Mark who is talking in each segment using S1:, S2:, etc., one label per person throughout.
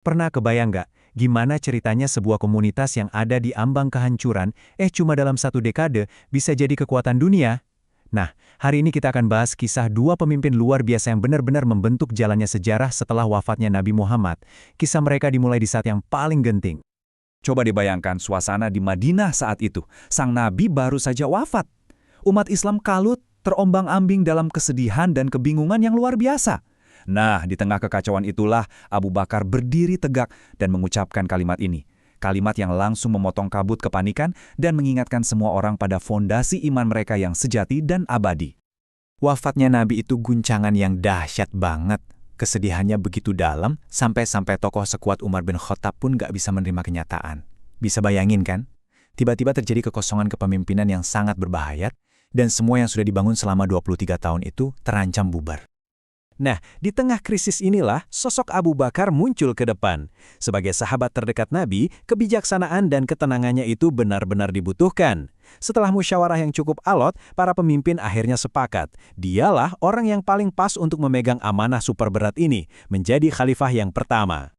S1: Pernah kebayang nggak, gimana ceritanya sebuah komunitas yang ada di ambang kehancuran, cuma dalam satu dekade, bisa jadi kekuatan dunia? Nah, hari ini kita akan bahas kisah dua pemimpin luar biasa yang benar-benar membentuk jalannya sejarah setelah wafatnya Nabi Muhammad. Kisah mereka dimulai di saat yang paling genting.
S2: Coba dibayangkan suasana di Madinah saat itu. Sang Nabi baru saja wafat. Umat Islam kalut, terombang-ambing dalam kesedihan dan kebingungan yang luar biasa. Nah, di tengah kekacauan itulah Abu Bakar berdiri tegak dan mengucapkan kalimat ini. Kalimat yang langsung memotong kabut kepanikan dan mengingatkan semua orang pada fondasi iman mereka yang sejati dan abadi.
S1: Wafatnya Nabi itu guncangan yang dahsyat banget. Kesedihannya begitu dalam, sampai-sampai tokoh sekuat Umar bin Khattab pun gak bisa menerima kenyataan. Bisa bayangin kan? Tiba-tiba terjadi kekosongan kepemimpinan yang sangat berbahaya, dan semua yang sudah dibangun selama 23 tahun itu terancam bubar. Nah, di tengah krisis inilah sosok Abu Bakar muncul ke depan. Sebagai sahabat terdekat Nabi, kebijaksanaan dan ketenangannya itu benar-benar dibutuhkan. Setelah musyawarah yang cukup alot, para pemimpin akhirnya sepakat. Dialah orang yang paling pas untuk memegang amanah super berat ini, menjadi khalifah yang pertama.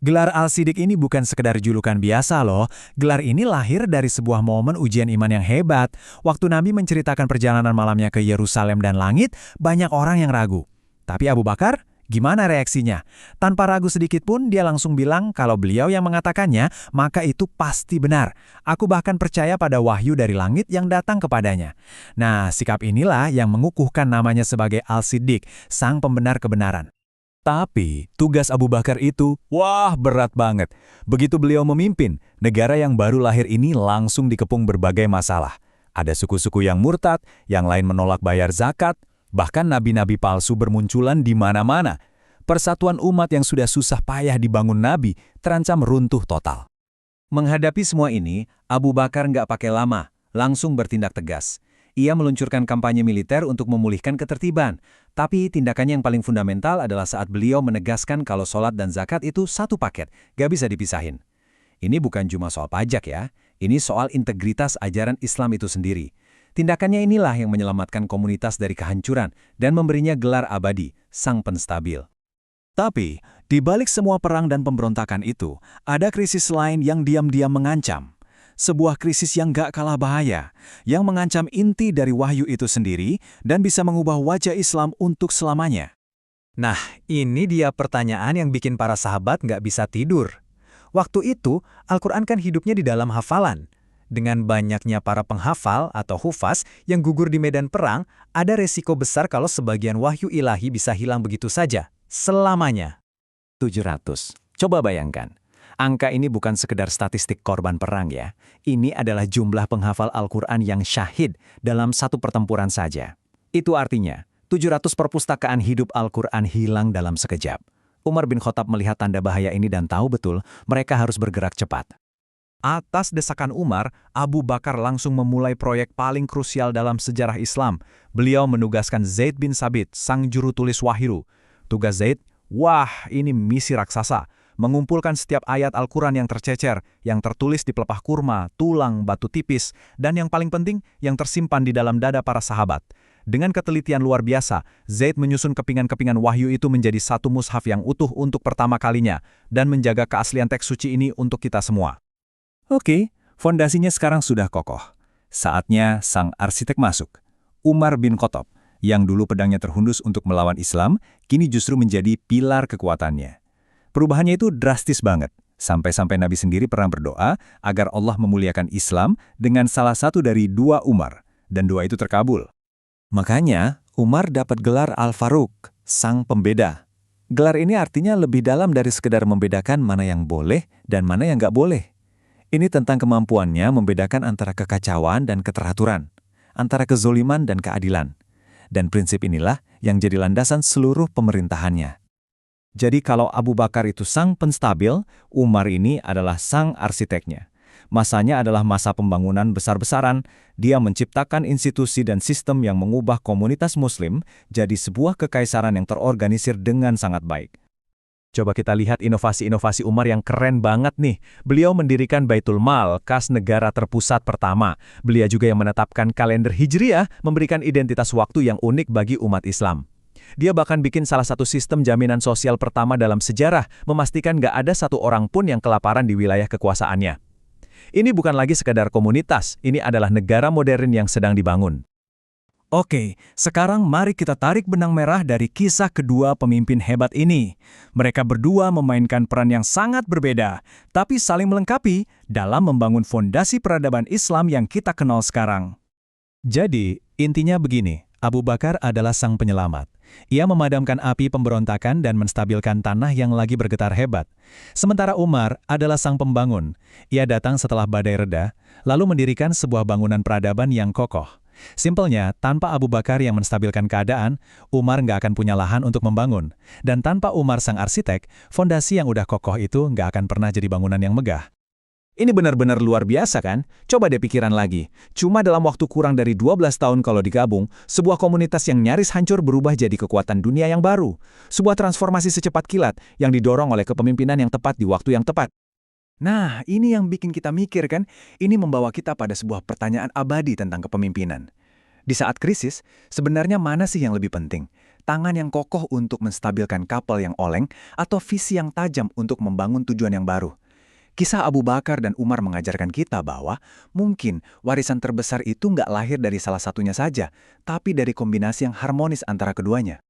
S1: Gelar Al-Siddiq ini bukan sekedar julukan biasa loh. Gelar ini lahir dari sebuah momen ujian iman yang hebat. Waktu Nabi menceritakan perjalanan malamnya ke Yerusalem dan langit, banyak orang yang ragu. Tapi Abu Bakar, gimana reaksinya? Tanpa ragu sedikit pun, dia langsung bilang kalau beliau yang mengatakannya, maka itu pasti benar. Aku bahkan percaya pada wahyu dari langit yang datang kepadanya. Nah, sikap inilah yang mengukuhkan namanya sebagai Al-Siddiq, sang pembenar kebenaran. Tapi, tugas Abu Bakar itu, wah berat banget. Begitu beliau memimpin, negara yang baru lahir ini langsung dikepung berbagai masalah. Ada suku-suku yang murtad, yang lain menolak bayar zakat, bahkan nabi-nabi palsu bermunculan di mana-mana. Persatuan umat yang sudah susah payah dibangun Nabi terancam runtuh total. Menghadapi semua ini, Abu Bakar nggak pakai lama, langsung bertindak tegas. Ia meluncurkan kampanye militer untuk memulihkan ketertiban. Tapi tindakannya yang paling fundamental adalah saat beliau menegaskan kalau sholat dan zakat itu satu paket, nggak bisa dipisahin. Ini bukan cuma soal pajak ya, ini soal integritas ajaran Islam itu sendiri. Tindakannya inilah yang menyelamatkan komunitas dari kehancuran dan memberinya gelar abadi, sang penstabil. Tapi, di balik semua perang dan pemberontakan itu, ada krisis lain yang diam-diam mengancam. Sebuah krisis yang gak kalah bahaya, yang mengancam inti dari wahyu itu sendiri dan bisa mengubah wajah Islam untuk selamanya. Nah, ini dia pertanyaan yang bikin para sahabat gak bisa tidur. Waktu itu, Al-Quran kan hidupnya di dalam hafalan. Dengan banyaknya para penghafal atau hufaz yang gugur di medan perang, ada resiko besar kalau sebagian wahyu ilahi bisa hilang begitu saja, selamanya. 700. Coba bayangkan, angka ini bukan sekedar statistik korban perang ya. Ini adalah jumlah penghafal Al-Quran yang syahid dalam satu pertempuran saja. Itu artinya, 700 perpustakaan hidup Al-Quran hilang dalam sekejap. Umar bin Khattab melihat tanda bahaya ini dan tahu betul mereka harus bergerak cepat. Atas desakan Umar, Abu Bakar langsung memulai proyek paling krusial dalam sejarah Islam. Beliau menugaskan Zaid bin Sabit, sang juru tulis wahyu. Tugas Zaid, wah ini misi raksasa. Mengumpulkan setiap ayat Al-Quran yang tercecer, yang tertulis di pelepah kurma, tulang, batu tipis, dan yang paling penting, yang tersimpan di dalam dada para sahabat. Dengan ketelitian luar biasa, Zaid menyusun kepingan-kepingan wahyu itu menjadi satu mushaf yang utuh untuk pertama kalinya, dan menjaga keaslian teks suci ini untuk kita semua. Oke, fondasinya sekarang sudah kokoh. Saatnya sang arsitek masuk. Umar bin Khattab, yang dulu pedangnya terhundus untuk melawan Islam, kini justru menjadi pilar kekuatannya. Perubahannya itu drastis banget. Sampai-sampai Nabi sendiri pernah berdoa agar Allah memuliakan Islam dengan salah satu dari dua Umar, dan doa itu terkabul. Makanya, Umar dapat gelar Al-Faruq, sang pembeda. Gelar ini artinya lebih dalam dari sekedar membedakan mana yang boleh dan mana yang nggak boleh. Ini tentang kemampuannya membedakan antara kekacauan dan keteraturan, antara kezoliman dan keadilan. Dan prinsip inilah yang jadi landasan seluruh pemerintahannya. Jadi kalau Abu Bakar itu sang penstabil, Umar ini adalah sang arsiteknya. Masanya adalah masa pembangunan besar-besaran. Dia menciptakan institusi dan sistem yang mengubah komunitas Muslim jadi sebuah kekaisaran yang terorganisir dengan sangat baik. Coba kita lihat inovasi-inovasi Umar yang keren banget nih. Beliau mendirikan Baitul Mal, kas negara terpusat pertama. Beliau juga yang menetapkan kalender Hijriah, memberikan identitas waktu yang unik bagi umat Islam. Dia bahkan bikin salah satu sistem jaminan sosial pertama dalam sejarah, memastikan nggak ada satu orang pun yang kelaparan di wilayah kekuasaannya. Ini bukan lagi sekadar komunitas, ini adalah negara modern yang sedang dibangun.
S3: Oke, sekarang mari kita tarik benang merah dari kisah kedua pemimpin hebat ini. Mereka berdua memainkan peran yang sangat berbeda, tapi saling melengkapi dalam membangun fondasi peradaban Islam yang kita kenal sekarang.
S4: Jadi, intinya begini, Abu Bakar adalah sang penyelamat. Ia memadamkan api pemberontakan dan menstabilkan tanah yang lagi bergetar hebat. Sementara Umar adalah sang pembangun. Ia datang setelah badai reda, lalu mendirikan sebuah bangunan peradaban yang kokoh. Simpelnya, tanpa Abu Bakar yang menstabilkan keadaan, Umar nggak akan punya lahan untuk membangun. Dan tanpa Umar sang arsitek, fondasi yang udah kokoh itu nggak akan pernah jadi bangunan yang megah.
S1: Ini benar-benar luar biasa kan? Coba deh pikiran lagi. Cuma dalam waktu kurang dari 12 tahun kalau digabung, sebuah komunitas yang nyaris hancur berubah jadi kekuatan dunia yang baru. Sebuah transformasi secepat kilat yang didorong oleh kepemimpinan yang tepat di waktu yang tepat.
S3: Nah, ini yang bikin kita mikir kan? Ini membawa kita pada sebuah pertanyaan abadi tentang kepemimpinan. Di saat krisis, sebenarnya mana sih yang lebih penting? Tangan yang kokoh untuk menstabilkan kapal yang oleng atau visi yang tajam untuk membangun tujuan yang baru? Kisah Abu Bakar dan Umar mengajarkan kita bahwa mungkin warisan terbesar itu nggak lahir dari salah satunya saja, tapi dari kombinasi yang harmonis antara keduanya.